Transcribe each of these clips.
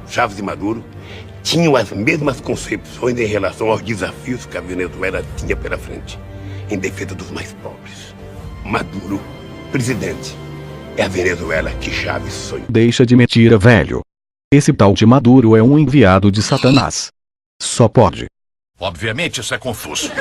Chávez e Maduro tinham as mesmas concepções em relação aos desafios que a Venezuela tinha pela frente, em defesa dos mais pobres. Maduro, presidente, é a Venezuela que Chávez sonhou. Deixa de mentira, velho. Esse tal de Maduro é um enviado de Satanás. Só pode. Obviamente isso é confuso.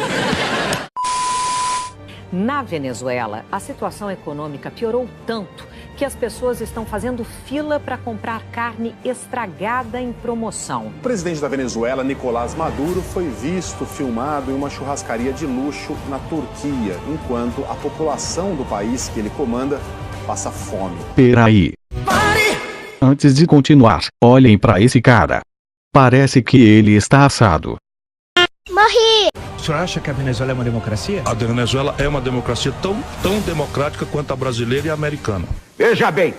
Na Venezuela, a situação econômica piorou tanto que as pessoas estão fazendo fila para comprar carne estragada em promoção. O presidente da Venezuela, Nicolás Maduro, foi visto filmado em uma churrascaria de luxo na Turquia, enquanto a população do país que ele comanda passa fome. Peraí. Pare! Antes de continuar, olhem para esse cara. Parece que ele está assado. Morri! O senhor acha que a Venezuela é uma democracia? A Venezuela é uma democracia tão democrática quanto a brasileira e a americana. Veja bem,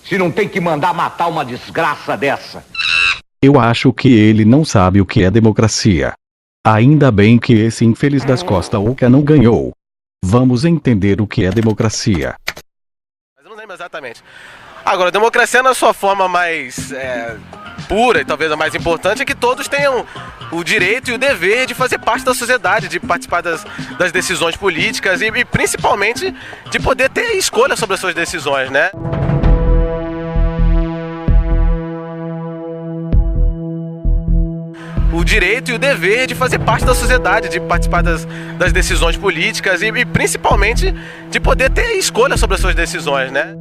se não tem que mandar matar uma desgraça dessa. Eu acho que ele não sabe o que é democracia. Ainda bem que esse infeliz das Costa Oca não ganhou. Vamos entender o que é democracia. Mas eu não lembro exatamente. Agora, a democracia na sua forma mais pura e talvez a mais importante é que todos tenham o direito e o dever de fazer parte da sociedade, de participar das decisões políticas e principalmente de poder ter escolha sobre as suas decisões, né? O direito e o dever de fazer parte da sociedade, de participar das decisões políticas e principalmente de poder ter escolha sobre as suas decisões, né?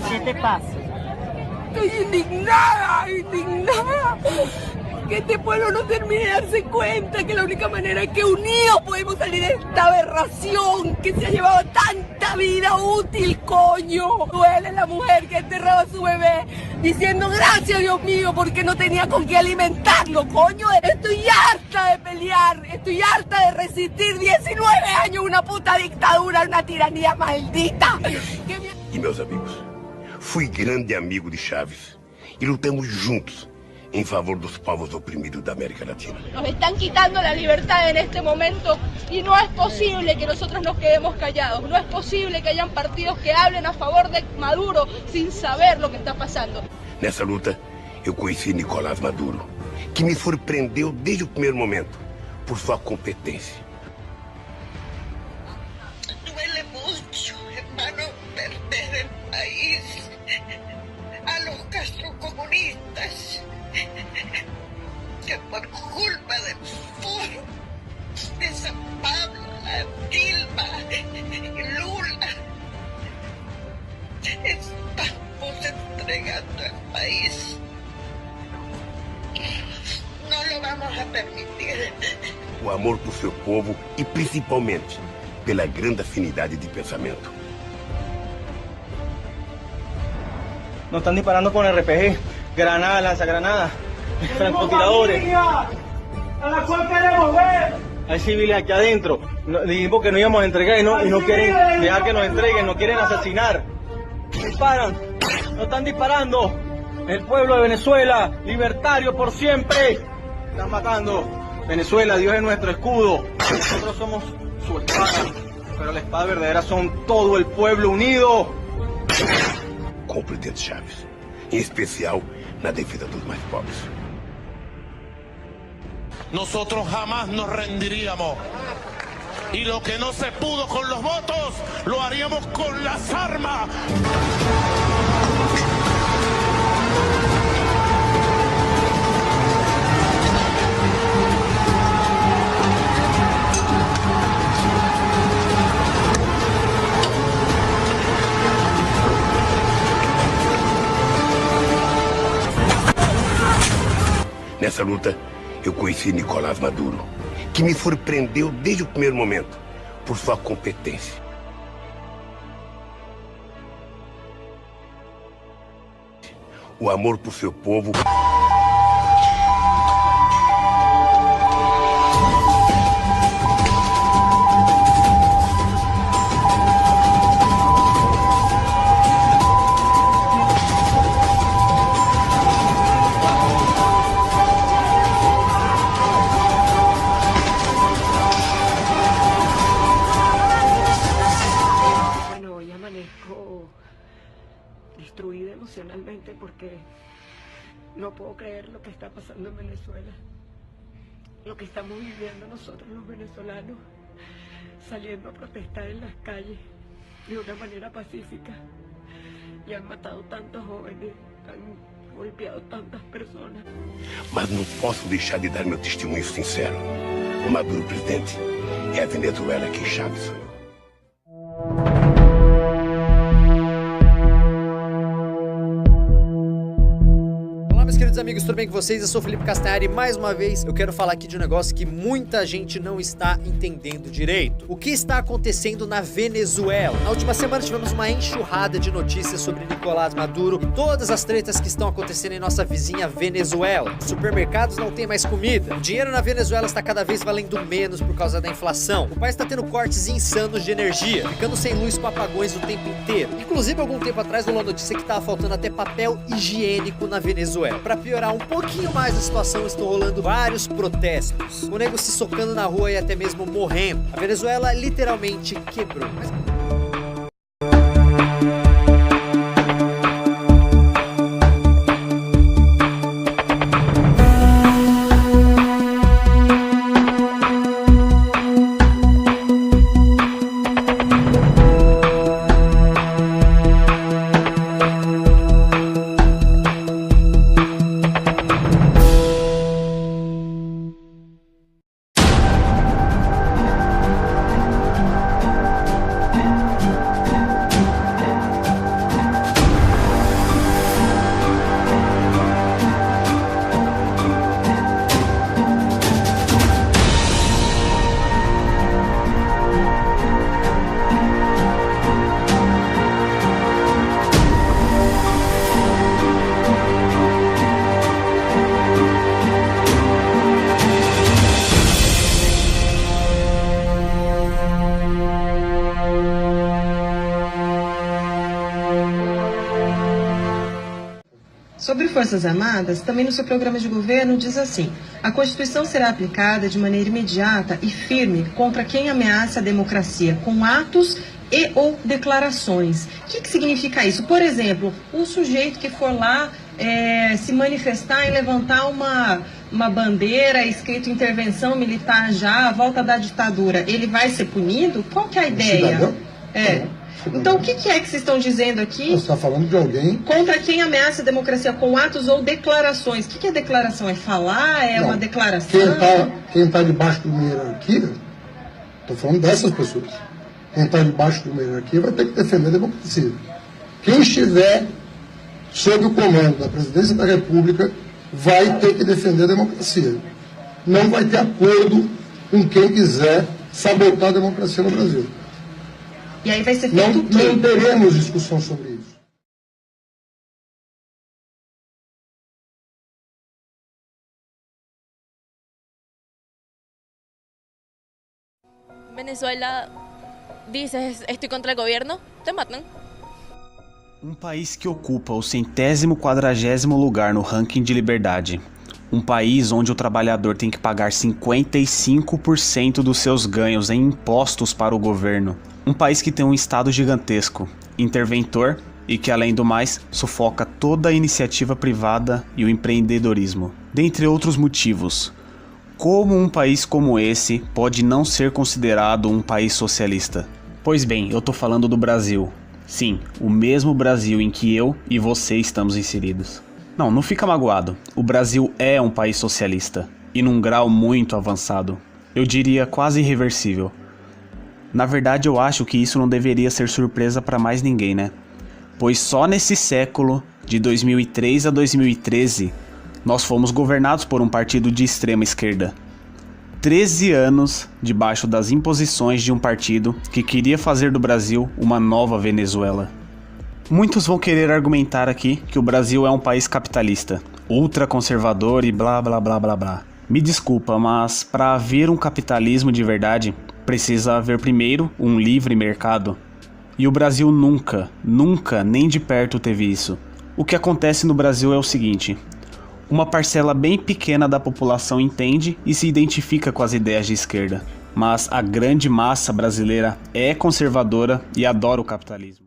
¿Qué te pasa? Estoy indignada, indignada. Que este pueblo no termine de darse cuenta que la única manera es que unidos podemos salir de esta aberración que se ha llevado tanta vida útil, coño. Duele la mujer que enterraba a su bebé diciendo gracias, Dios mío, porque no tenía con qué alimentarlo, coño. Estoy harta de pelear, estoy harta de resistir 19 años una puta dictadura, una tiranía maldita. E meus amigos, fui grande amigo de Chávez e lutamos juntos en favor de los povos oprimidos de América Latina. Nos están quitando la libertad en este momento y no es posible que nosotros nos quedemos callados. No es posible que hayan partidos que hablen a favor de Maduro sin saber lo que está pasando. Nessa luta, eu conheci Nicolás Maduro, que me surpreendeu desde o primeiro momento por sua competência. Duele mucho, hermano, perder el país a los castrocomunistas. Que por culpa de Foro, de San Pablo, Dilma y Lula, estamos entregando el país. No lo vamos a permitir. O amor por seu povo e principalmente pela grande afinidade de pensamento. Nos están disparando con RPG, granadas, lanzagranadas, francotiradores. ¡A la cual queremos ver! Hay civiles aquí adentro. Dijimos que no íbamos a entregar y no quieren dejar que nos entreguen, nos quieren asesinar. Disparan, nos están disparando. El pueblo de Venezuela, libertario por siempre. Están matando. Venezuela, Dios es nuestro escudo. Nosotros somos su espada, pero la espada verdadera son todo el pueblo unido. Com o presidente Chávez, em especial na defesa dos mais pobres. Nosotros jamás nos rendiríamos. Y lo que no se pudo con los votos, lo haríamos con las armas. Nessa luta, eu conheci Nicolás Maduro, que me surpreendeu desde o primeiro momento por sua competência. O amor por seu povo. emocionalmente porque no puedo creer lo que está pasando en Venezuela. Lo que estamos viviendo nosotros los venezolanos, saliendo a protestar en las calles de una manera pacífica. Y han matado tantos jóvenes, han golpeado tantas personas. Mas não posso deixar de dar meu testemunho sincero. O Maduro presidente é a Venezuela que Chávez sonhou. Meus queridos amigos, tudo bem com vocês? Eu sou o Felipe Castanhari e mais uma vez eu quero falar aqui de um negócio que muita gente não está entendendo direito. O que está acontecendo na Venezuela? Na última semana tivemos uma enxurrada de notícias sobre Nicolás Maduro e todas as tretas que estão acontecendo em nossa vizinha Venezuela. Os supermercados não têm mais comida. O dinheiro na Venezuela está cada vez valendo menos por causa da inflação. O país está tendo cortes insanos de energia, ficando sem luz com apagões o tempo inteiro. Inclusive, algum tempo atrás rolou a notícia que estava faltando até papel higiênico na Venezuela. Para piorar um pouquinho mais a situação, estão rolando vários protestos, com nego se socando na rua e até mesmo morrendo. A Venezuela literalmente quebrou. Sobre Forças Armadas, também no seu programa de governo diz assim: a Constituição será aplicada de maneira imediata e firme contra quem ameaça a democracia com atos e ou declarações. O que significa isso? Por exemplo, o sujeito que for lá se manifestar e levantar uma bandeira escrito intervenção militar já, a volta da ditadura, ele vai ser punido? Qual que é a ideia? Então, o que é que vocês estão dizendo aqui? Você está falando de alguém... Contra quem ameaça a democracia com atos ou declarações. O que é declaração? É falar? É uma declaração? Quem está debaixo de uma hierarquia, estou falando dessas pessoas, quem está debaixo de uma hierarquia vai ter que defender a democracia. Quem estiver sob o comando da presidência da República vai ter que defender a democracia. Não vai ter acordo com quem quiser sabotar a democracia no Brasil. E aí vai ser feito não teremos discussão sobre isso. Venezuela dices estoy contra el gobierno, te matan. Um país que ocupa o 140º lugar no ranking de liberdade. Um país onde o trabalhador tem que pagar 55% dos seus ganhos em impostos para o governo. Um país que tem um estado gigantesco, interventor e que, além do mais, sufoca toda a iniciativa privada e o empreendedorismo. Dentre outros motivos. Como um país como esse pode não ser considerado um país socialista? Pois bem, eu tô falando do Brasil. Sim, o mesmo Brasil em que eu e você estamos inseridos. Não fica magoado. O Brasil é um país socialista, e num grau muito avançado. Eu diria quase irreversível. Na verdade, eu acho que isso não deveria ser surpresa para mais ninguém, né? Pois só nesse século, de 2003 a 2013, nós fomos governados por um partido de extrema esquerda. 13 anos debaixo das imposições de um partido que queria fazer do Brasil uma nova Venezuela. Muitos vão querer argumentar aqui que o Brasil é um país capitalista, ultraconservador e blá blá blá blá blá. Me desculpa, mas para haver um capitalismo de verdade, precisa haver primeiro um livre mercado. E o Brasil nunca, nem de perto teve isso. O que acontece no Brasil é o seguinte: uma parcela bem pequena da população entende e se identifica com as ideias de esquerda, mas a grande massa brasileira é conservadora e adora o capitalismo.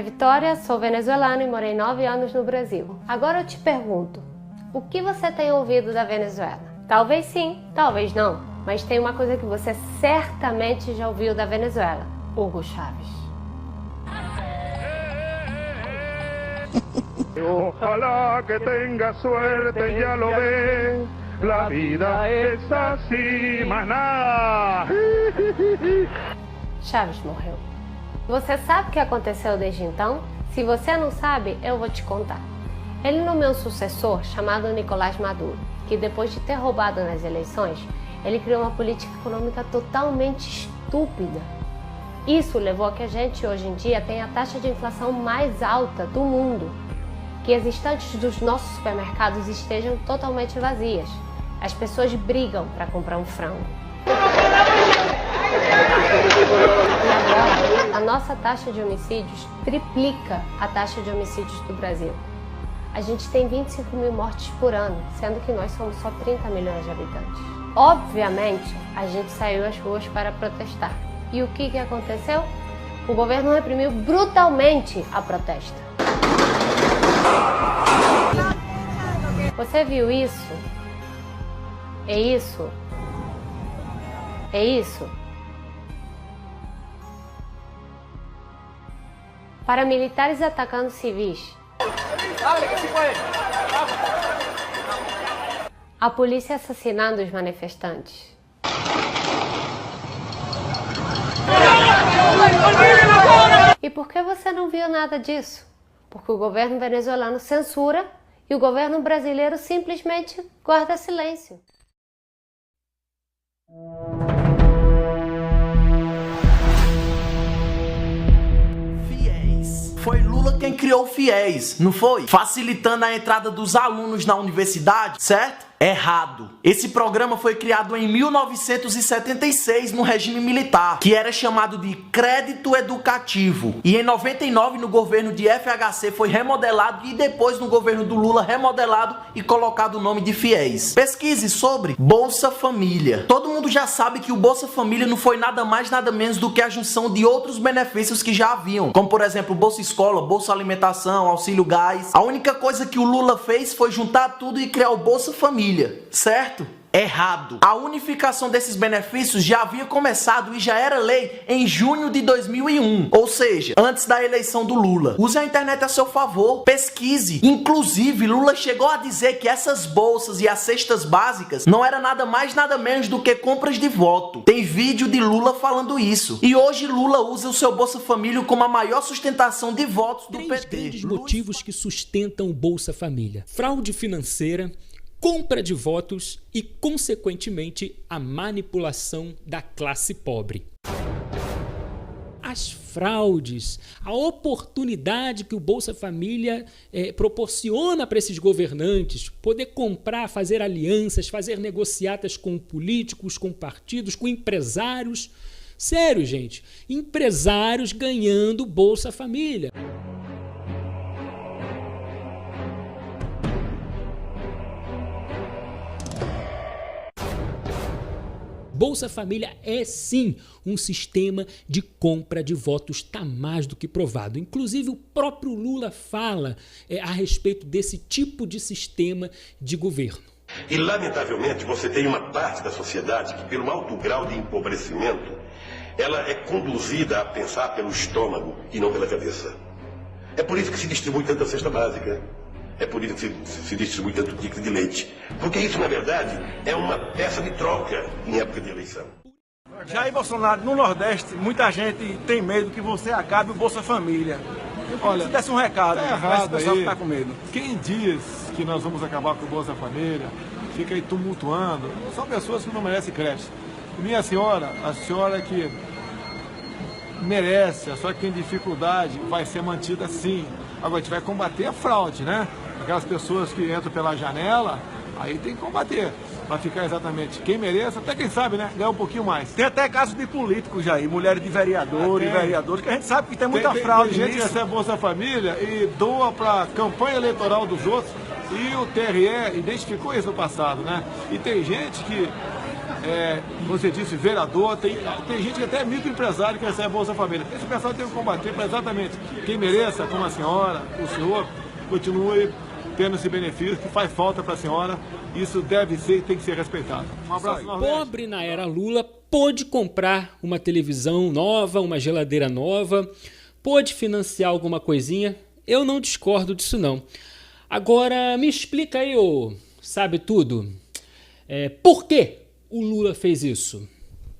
é Vitória, sou venezuelana e morei 9 anos no Brasil. Agora eu te pergunto, o que você tem ouvido da Venezuela? Talvez sim, talvez não, mas tem uma coisa que você certamente já ouviu da Venezuela: Hugo Chávez. Ojalá que tenga suerte, ya lo ves. La vida es así, maná. Chávez morreu. Você sabe o que aconteceu desde então? Se você não sabe, eu vou te contar. Ele nomeou um sucessor chamado Nicolás Maduro, que depois de ter roubado nas eleições, ele criou uma política econômica totalmente estúpida. Isso levou a que a gente hoje em dia tenha a taxa de inflação mais alta do mundo, que as estantes dos nossos supermercados estejam totalmente vazias. As pessoas brigam para comprar um frango. E agora, a nossa taxa de homicídios triplica a taxa de homicídios do Brasil. A gente tem 25 mil mortes por ano, sendo que nós somos só 30 milhões de habitantes. Obviamente, a gente saiu às ruas para protestar. E o que aconteceu? O governo reprimiu brutalmente a protesta. Você viu isso? É isso? É isso? Paramilitares atacando civis. A polícia assassinando os manifestantes. E por que você não viu nada disso? Porque o governo venezuelano censura e o governo brasileiro simplesmente guarda silêncio. Foi Lula quem criou o FIES, não foi? Facilitando a entrada dos alunos na universidade, certo? Errado. Esse programa foi criado em 1976 no regime militar, que era chamado de Crédito Educativo. E em 99 no governo de FHC foi remodelado e depois no governo do Lula remodelado e colocado o nome de FIES. Pesquise sobre Bolsa Família. Todo mundo já sabe que o Bolsa Família não foi nada mais nada menos do que a junção de outros benefícios que já haviam, como por exemplo Bolsa Escola, Bolsa Alimentação, Auxílio Gás. A única coisa que o Lula fez foi juntar tudo e criar o Bolsa Família. Certo? Errado. A unificação desses benefícios já havia começado e já era lei em junho de 2001, ou seja, antes da eleição do Lula. Use a internet a seu favor, pesquise. Inclusive, Lula chegou a dizer que essas bolsas e as cestas básicas não era nada mais nada menos do que compras de voto. Tem vídeo de Lula falando isso. E hoje Lula usa o seu Bolsa Família como a maior sustentação de votos do PT. Grandes motivos que sustentam o Bolsa Família: fraude financeira, compra de votos e, consequentemente, a manipulação da classe pobre. As fraudes, a oportunidade que o Bolsa Família proporciona para esses governantes poder comprar, fazer alianças, fazer negociatas com políticos, com partidos, com empresários. Sério, gente, empresários ganhando Bolsa Família. Bolsa Família é sim um sistema de compra de votos, está mais do que provado. Inclusive o próprio Lula fala a respeito desse tipo de sistema de governo. E lamentavelmente você tem uma parte da sociedade que, pelo alto grau de empobrecimento, ela é conduzida a pensar pelo estômago e não pela cabeça. É por isso que se distribui tanta cesta básica. É por isso que se distribui tanto ticket de leite. Porque isso, na verdade, é uma peça de troca em época de eleição. Jair Bolsonaro, no Nordeste, muita gente tem medo que você acabe o Bolsa Família. Olha, se desse um recado para esse pessoal que está com medo. Quem diz que nós vamos acabar com o Bolsa Família, fica aí tumultuando, são pessoas que não merecem crédito. Minha senhora, a senhora que merece, a senhora que tem dificuldade, vai ser mantida sim. Agora a gente vai combater a fraude, né? Aquelas pessoas que entram pela janela, aí tem que combater. Para ficar exatamente quem mereça, até quem sabe, né? Ganhar um pouquinho mais. Tem até casos de políticos já aí, mulheres de vereadores e vereadores, que a gente sabe que tem muita fraude. Tem gente que recebe Bolsa Família e doa para campanha eleitoral dos outros. E o TRE identificou isso no passado, né? E tem gente que como você disse, vereador, tem gente que até é microempresário que recebe Bolsa Família. Esse pessoal tem que combater para exatamente quem mereça, como a senhora, o senhor, continue tendo esse benefício que faz falta para a senhora. Isso deve ser e tem que ser respeitado. Um abraço. Pobre na era Lula pôde comprar uma televisão nova, uma geladeira nova, pôde financiar alguma coisinha. Eu não discordo disso não. Agora me explica aí, ô sabe tudo, por que o Lula fez isso?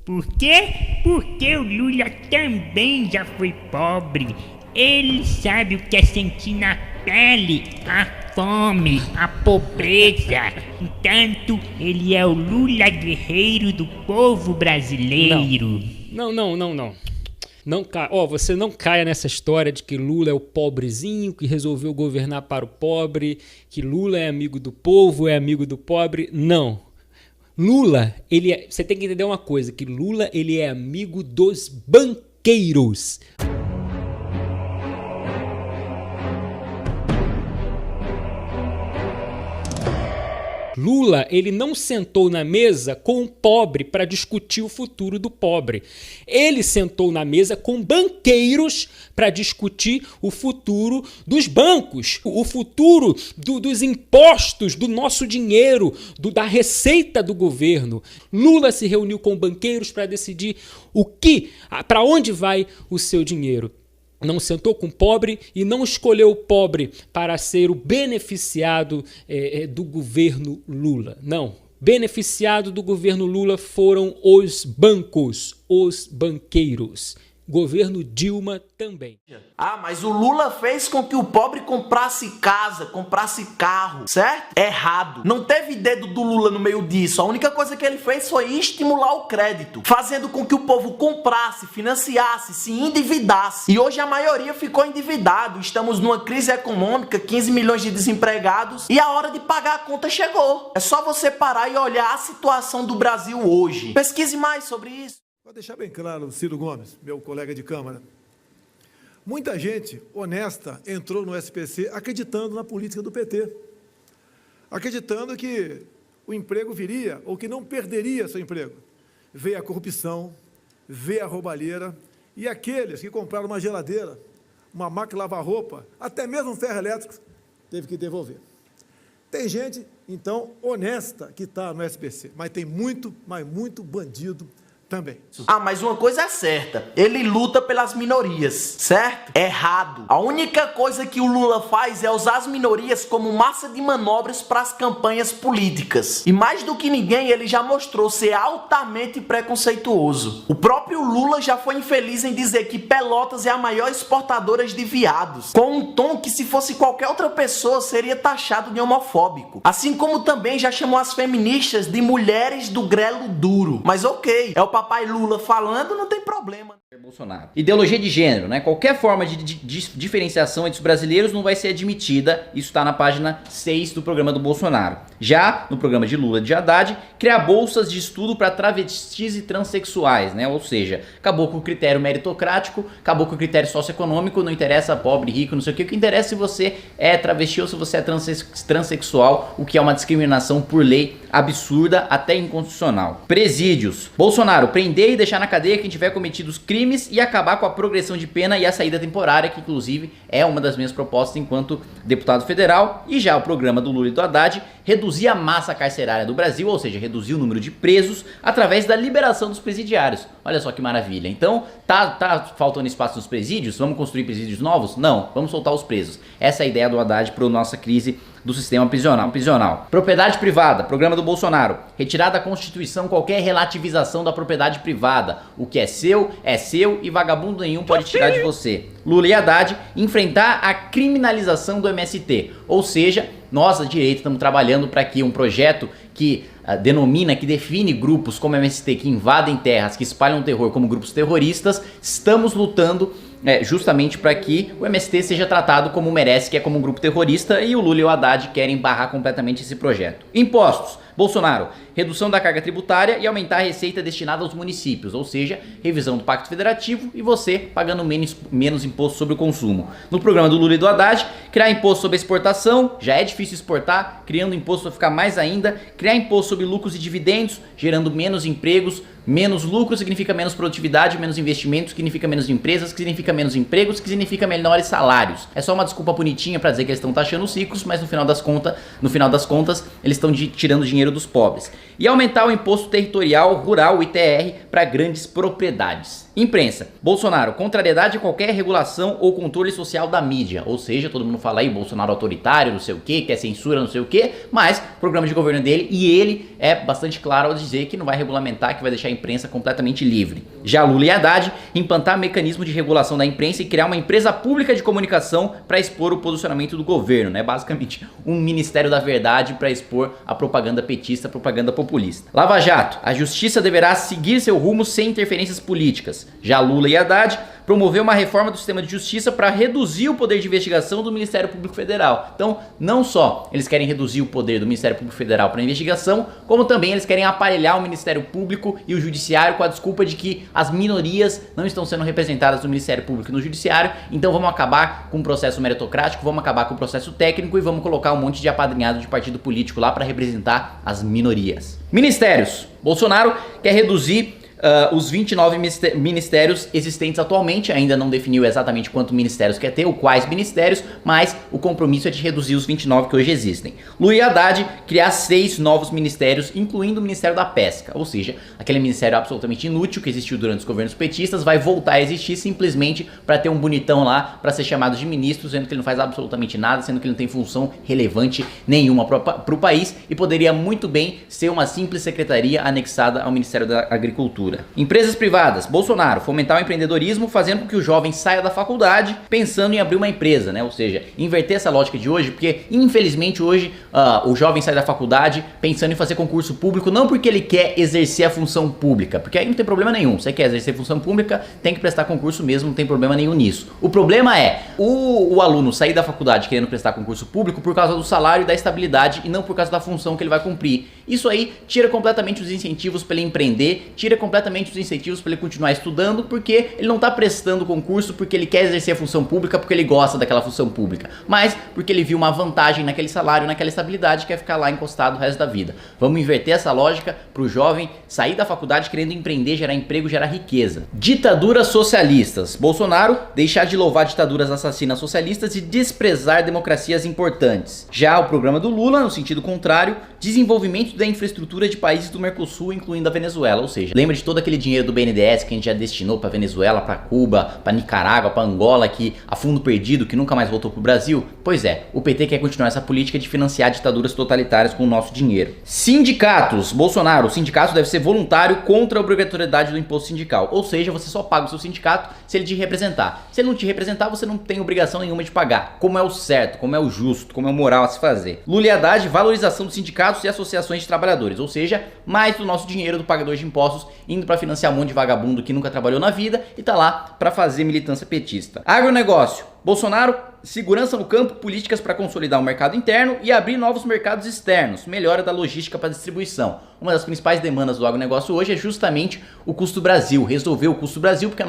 Por quê? Porque o Lula também já foi pobre. Ele sabe o que é sentir na pele a fome, a pobreza. Portanto, ele é o Lula guerreiro do povo brasileiro. Não. Você não caia nessa história de que Lula é o pobrezinho que resolveu governar para o pobre, que Lula é amigo do povo, é amigo do pobre. Não. Lula, você tem que entender uma coisa, que Lula ele é amigo dos banqueiros. Lula, ele não sentou na mesa com o pobre para discutir o futuro do pobre. Ele sentou na mesa com banqueiros para discutir o futuro dos bancos, o futuro dos impostos, do nosso dinheiro, da receita do governo. Lula se reuniu com banqueiros para decidir para onde vai o seu dinheiro. Não sentou com o pobre e não escolheu o pobre para ser o beneficiado do governo Lula. Não. Beneficiado do governo Lula foram os bancos, os banqueiros. Governo Dilma também. Mas o Lula fez com que o pobre comprasse casa, comprasse carro, certo? Errado. Não teve dedo do Lula no meio disso. A única coisa que ele fez foi estimular o crédito, fazendo com que o povo comprasse, financiasse, se endividasse. E hoje a maioria ficou endividado. Estamos numa crise econômica, 15 milhões de desempregados e a hora de pagar a conta chegou. É só você parar e olhar a situação do Brasil hoje. Pesquise mais sobre isso. Para deixar bem claro, Ciro Gomes, meu colega de Câmara, muita gente honesta entrou no SPC acreditando na política do PT, acreditando que o emprego viria ou que não perderia seu emprego. Veio a corrupção, veio a roubalheira e aqueles que compraram uma geladeira, uma máquina de lavar roupa, até mesmo um ferro elétrico, teve que devolver. Tem gente, então, honesta que está no SPC, mas tem muito, mas muito bandido também. Mas uma coisa é certa, ele luta pelas minorias, certo? Errado. A única coisa que o Lula faz é usar as minorias como massa de manobras para as campanhas políticas. E mais do que ninguém, ele já mostrou ser altamente preconceituoso. O próprio Lula já foi infeliz em dizer que Pelotas é a maior exportadora de viados, com um tom que se fosse qualquer outra pessoa seria taxado de homofóbico. Assim como também já chamou as feministas de mulheres do grelo duro. Mas ok, é o papai Lula falando, não tem problema. Bolsonaro. Ideologia de gênero, né? Qualquer forma de diferenciação entre os brasileiros não vai ser admitida. Isso está na página 6 do programa do Bolsonaro. Já no programa de Lula de Haddad, criar bolsas de estudo para travestis e transexuais, né? Ou seja, acabou com o critério meritocrático, acabou com o critério socioeconômico, não interessa pobre, rico, não sei o que. O que interessa é se você é travesti ou se você é transexual, o que é uma discriminação por lei absurda, até inconstitucional. Presídios. Bolsonaro, prender e deixar na cadeia quem tiver cometido os crimes e acabar com a progressão de pena e a saída temporária, que inclusive é uma das minhas propostas enquanto deputado federal. E já o programa do Lula e do Haddad, reduzir a massa carcerária do Brasil, ou seja, reduzir o número de presos através da liberação dos presidiários. Olha só que maravilha. Então, tá faltando espaço nos presídios? Vamos construir presídios novos? Não, vamos soltar os presos. Essa é a ideia do Haddad para a nossa crise do sistema prisional. Propriedade privada, programa do Bolsonaro. Retirar da Constituição qualquer relativização da propriedade privada. O que é seu e vagabundo nenhum pode tirar de você. Lula e Haddad, enfrentar a criminalização do MST. Ou seja, nós, a direita, estamos trabalhando para que um projeto que que define grupos como MST que invadem terras, que espalham terror como grupos terroristas, estamos lutando justamente para que o MST seja tratado como merece, que é como um grupo terrorista, e o Lula e o Haddad querem barrar completamente esse projeto. Impostos. Bolsonaro, redução da carga tributária e aumentar a receita destinada aos municípios, ou seja, revisão do Pacto Federativo e você pagando menos imposto sobre o consumo. No programa do Lula e do Haddad, criar imposto sobre exportação, já é difícil exportar, criando imposto vai ficar mais ainda, criar imposto sobre lucros e dividendos, gerando menos empregos, menos lucro significa menos produtividade, menos investimento significa menos empresas, que significa menos empregos, que significa menores salários. É só uma desculpa bonitinha para dizer que eles estão taxando os ricos, mas no final das contas, eles estão tirando dinheiro dos pobres. E aumentar o imposto territorial rural, o ITR, para grandes propriedades. Imprensa. Bolsonaro, contrariedade a qualquer regulação ou controle social da mídia. Ou seja, todo mundo fala aí, Bolsonaro autoritário, não sei o que, quer censura, não sei o que, mas o programa de governo dele, e ele é bastante claro ao dizer que não vai regulamentar, que vai deixar a imprensa completamente livre. Já Lula e Haddad, implantar mecanismo de regulação da imprensa e criar uma empresa pública de comunicação para expor o posicionamento do governo, né? Basicamente, um Ministério da Verdade para expor a propaganda petista, a propaganda populista. Lava Jato, a justiça deverá seguir seu rumo sem interferências políticas. Já Lula e Haddad promoveu uma reforma do sistema de justiça para reduzir o poder de investigação do Ministério Público Federal. Então, não só eles querem reduzir o poder do Ministério Público Federal para investigação, como também eles querem aparelhar o Ministério Público e o Judiciário com a desculpa de que as minorias não estão sendo representadas no Ministério Público e no Judiciário, então vamos acabar com o processo meritocrático, vamos acabar com o processo técnico e vamos colocar um monte de apadrinhado de partido político lá para representar as minorias. Ministérios. Bolsonaro quer reduzir os 29 ministérios existentes atualmente, ainda não definiu exatamente quantos ministérios quer ter ou quais ministérios, mas o compromisso é de reduzir os 29 que hoje existem. Lula e Haddad criar 6 novos ministérios, incluindo o Ministério da Pesca, ou seja, aquele ministério absolutamente inútil que existiu durante os governos petistas, vai voltar a existir simplesmente para ter um bonitão lá, para ser chamado de ministro, sendo que ele não faz absolutamente nada, sendo que ele não tem função relevante nenhuma para o país e poderia muito bem ser uma simples secretaria anexada ao Ministério da Agricultura. Empresas privadas. Bolsonaro, fomentar o empreendedorismo, fazendo com que o jovem saia da faculdade pensando em abrir uma empresa, né? Ou seja, inverter essa lógica de hoje, porque infelizmente hoje o jovem sai da faculdade pensando em fazer concurso público, não porque ele quer exercer a função pública, porque aí não tem problema nenhum. Você quer exercer função pública, tem que prestar concurso mesmo, não tem problema nenhum nisso. O problema é o aluno sair da faculdade querendo prestar concurso público por causa do salário e da estabilidade e não por causa da função que ele vai cumprir. Isso aí tira completamente os incentivos para ele empreender, tira completamente os incentivos para ele continuar estudando, porque ele não está prestando concurso porque ele quer exercer a função pública, porque ele gosta daquela função pública, mas porque ele viu uma vantagem naquele salário, naquela estabilidade, quer ficar lá encostado o resto da vida. Vamos inverter essa lógica para o jovem sair da faculdade querendo empreender, gerar emprego, gerar riqueza. Ditaduras socialistas. Bolsonaro deixar de louvar ditaduras assassinas socialistas e desprezar democracias importantes. Já o programa do Lula, no sentido contrário, desenvolvimento da infraestrutura de países do Mercosul, incluindo a Venezuela, ou seja, lembra de todo aquele dinheiro do BNDES que a gente já destinou para Venezuela, para Cuba, para Nicarágua, para Angola, que a fundo perdido, que nunca mais voltou pro Brasil? Pois é, o PT quer continuar essa política de financiar ditaduras totalitárias com o nosso dinheiro. Sindicatos. Bolsonaro, o sindicato deve ser voluntário contra a obrigatoriedade do imposto sindical, ou seja, você só paga o seu sindicato se ele te representar. Se ele não te representar, você não tem obrigação nenhuma de pagar, como é o certo, como é o justo, como é o moral a se fazer. Lula e Haddad, valorização dos sindicatos e associações de trabalhadores, ou seja, mais do nosso dinheiro do pagador de impostos indo para financiar um monte de vagabundo que nunca trabalhou na vida e tá lá para fazer militância petista. Agronegócio. Bolsonaro, segurança no campo, políticas para consolidar o mercado interno e abrir novos mercados externos, melhora da logística para distribuição. Uma das principais demandas do agronegócio hoje é justamente o custo Brasil, resolver o custo Brasil, porque a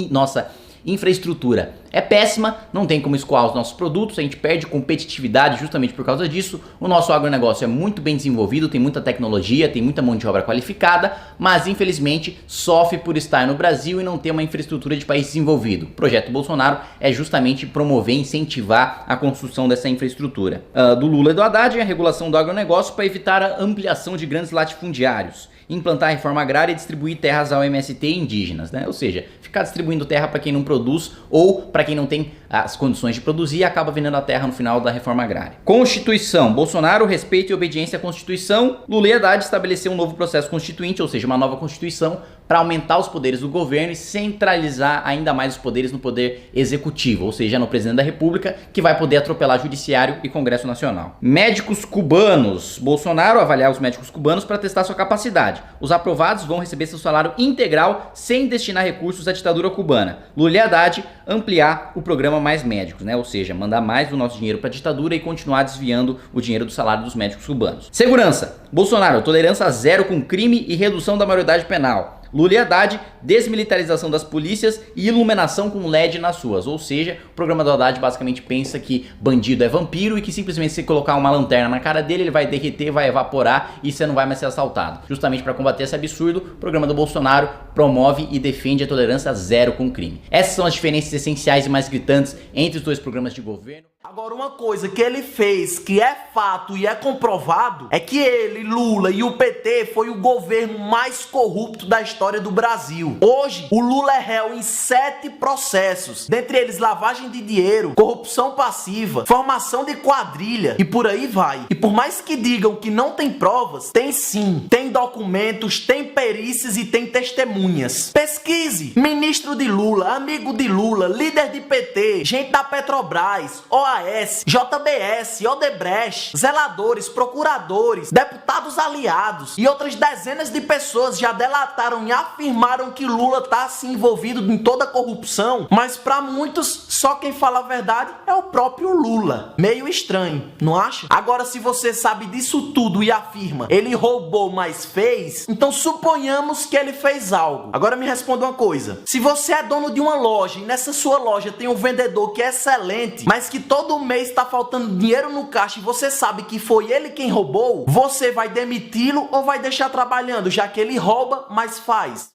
nossa infraestrutura é péssima, não tem como escoar os nossos produtos, a gente perde competitividade justamente por causa disso. O nosso agronegócio é muito bem desenvolvido, tem muita tecnologia, tem muita mão de obra qualificada, mas infelizmente sofre por estar no Brasil e não ter uma infraestrutura de país desenvolvido. O projeto Bolsonaro é justamente promover e incentivar a construção dessa infraestrutura. Do Lula e do Haddad é a regulação do agronegócio para evitar a ampliação de grandes latifundiários, implantar a reforma agrária e distribuir terras ao MST e indígenas, né? Ou seja, ficar distribuindo terra para quem não produz ou para quem não tem as condições de produzir e acaba vendendo a terra no final da reforma agrária. Constituição. Bolsonaro, respeito e obediência à Constituição. Lula e Haddad estabeleceu um novo processo constituinte, ou seja, uma nova Constituição, para aumentar os poderes do governo e centralizar ainda mais os poderes no poder executivo, ou seja, no presidente da República, que vai poder atropelar Judiciário e Congresso Nacional. Médicos cubanos. Bolsonaro avaliar os médicos cubanos para testar sua capacidade. Os aprovados vão receber seu salário integral sem destinar recursos à ditadura cubana. Lula e Haddad ampliar o programa Mais Médicos, né? Ou seja, mandar mais do nosso dinheiro para a ditadura e continuar desviando o dinheiro do salário dos médicos cubanos. Segurança. Bolsonaro, tolerância zero com crime e redução da maioridade penal. Lula e Haddad, desmilitarização das polícias e iluminação com LED nas ruas. Ou seja, o programa do Haddad basicamente pensa que bandido é vampiro e que simplesmente se colocar uma lanterna na cara dele, ele vai derreter, vai evaporar e você não vai mais ser assaltado. Justamente para combater esse absurdo, o programa do Bolsonaro promove e defende a tolerância zero com crime. Essas são as diferenças essenciais e mais gritantes entre os dois programas de governo. Agora, uma coisa que ele fez, que é fato e é comprovado, é que ele, Lula e o PT foi o governo mais corrupto da história do Brasil. Hoje, o Lula é réu em 7 processos, dentre eles lavagem de dinheiro, corrupção passiva, formação de quadrilha e por aí vai. E por mais que digam que não tem provas, tem sim. Tem documentos, tem perícias e tem testemunhas. Pesquise. Ministro de Lula, amigo de Lula, líder de PT, gente da Petrobras, OAS, JBS, Odebrecht, zeladores, procuradores, deputados aliados e outras dezenas de pessoas já delataram e afirmaram que Lula tá assim envolvido em toda a corrupção, mas pra muitos, só quem fala a verdade é o próprio Lula. Meio estranho, não acha? Agora, se você sabe disso tudo e afirma ele roubou, mas fez, então suponhamos que ele fez algo. Agora me responda uma coisa: se você é dono de uma loja e nessa sua loja tem um vendedor que é excelente, mas que todo mês tá faltando dinheiro no caixa e você sabe que foi ele quem roubou, você vai demiti-lo ou vai deixar trabalhando, já que ele rouba, mas faz?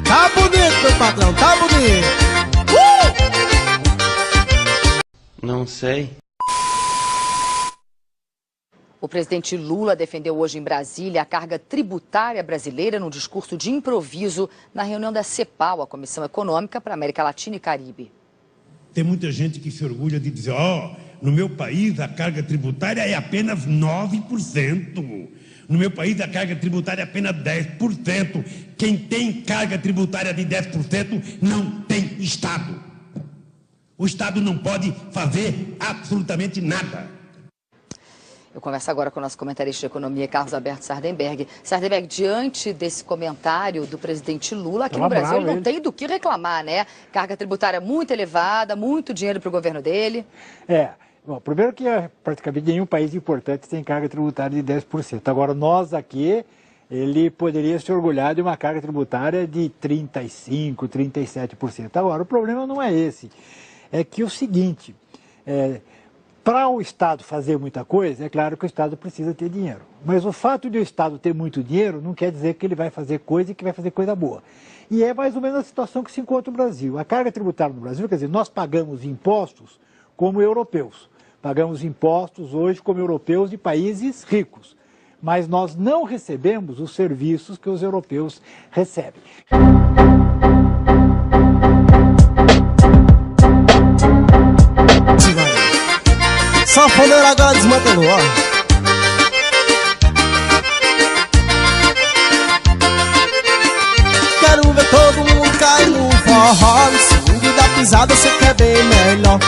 Tá bonito, meu patrão, tá bonito. Não sei. O presidente Lula defendeu hoje em Brasília a carga tributária brasileira num discurso de improviso na reunião da CEPAL, a Comissão Econômica para a América Latina e Caribe. Tem muita gente que se orgulha de dizer, no meu país a carga tributária é apenas 9%. No meu país a carga tributária é apenas 10%. Quem tem carga tributária de 10% não tem Estado. O Estado não pode fazer absolutamente nada. Eu converso agora com o nosso comentarista de economia, Carlos Alberto Sardenberg. Sardenberg, diante desse comentário do presidente Lula, aqui no Brasil ele não tem do que reclamar, né? Carga tributária muito elevada, muito dinheiro para o governo dele. Bom, primeiro que praticamente nenhum país importante tem carga tributária de 10%. Agora, nós aqui, ele poderia se orgulhar de uma carga tributária de 35%, 37%. Agora, o problema não é esse. É que o seguinte, para o Estado fazer muita coisa, é claro que o Estado precisa ter dinheiro. Mas o fato de o Estado ter muito dinheiro não quer dizer que ele vai fazer coisa e que vai fazer coisa boa. E é mais ou menos a situação que se encontra no Brasil. A carga tributária no Brasil, quer dizer, nós pagamos impostos como europeus. Pagamos impostos hoje como europeus de países ricos. Mas nós não recebemos os serviços que os europeus recebem. Sanfoneiro agora desmantelou, ó. Quero ver todo mundo cair no forró. No swing da pisada você quer bem melhor.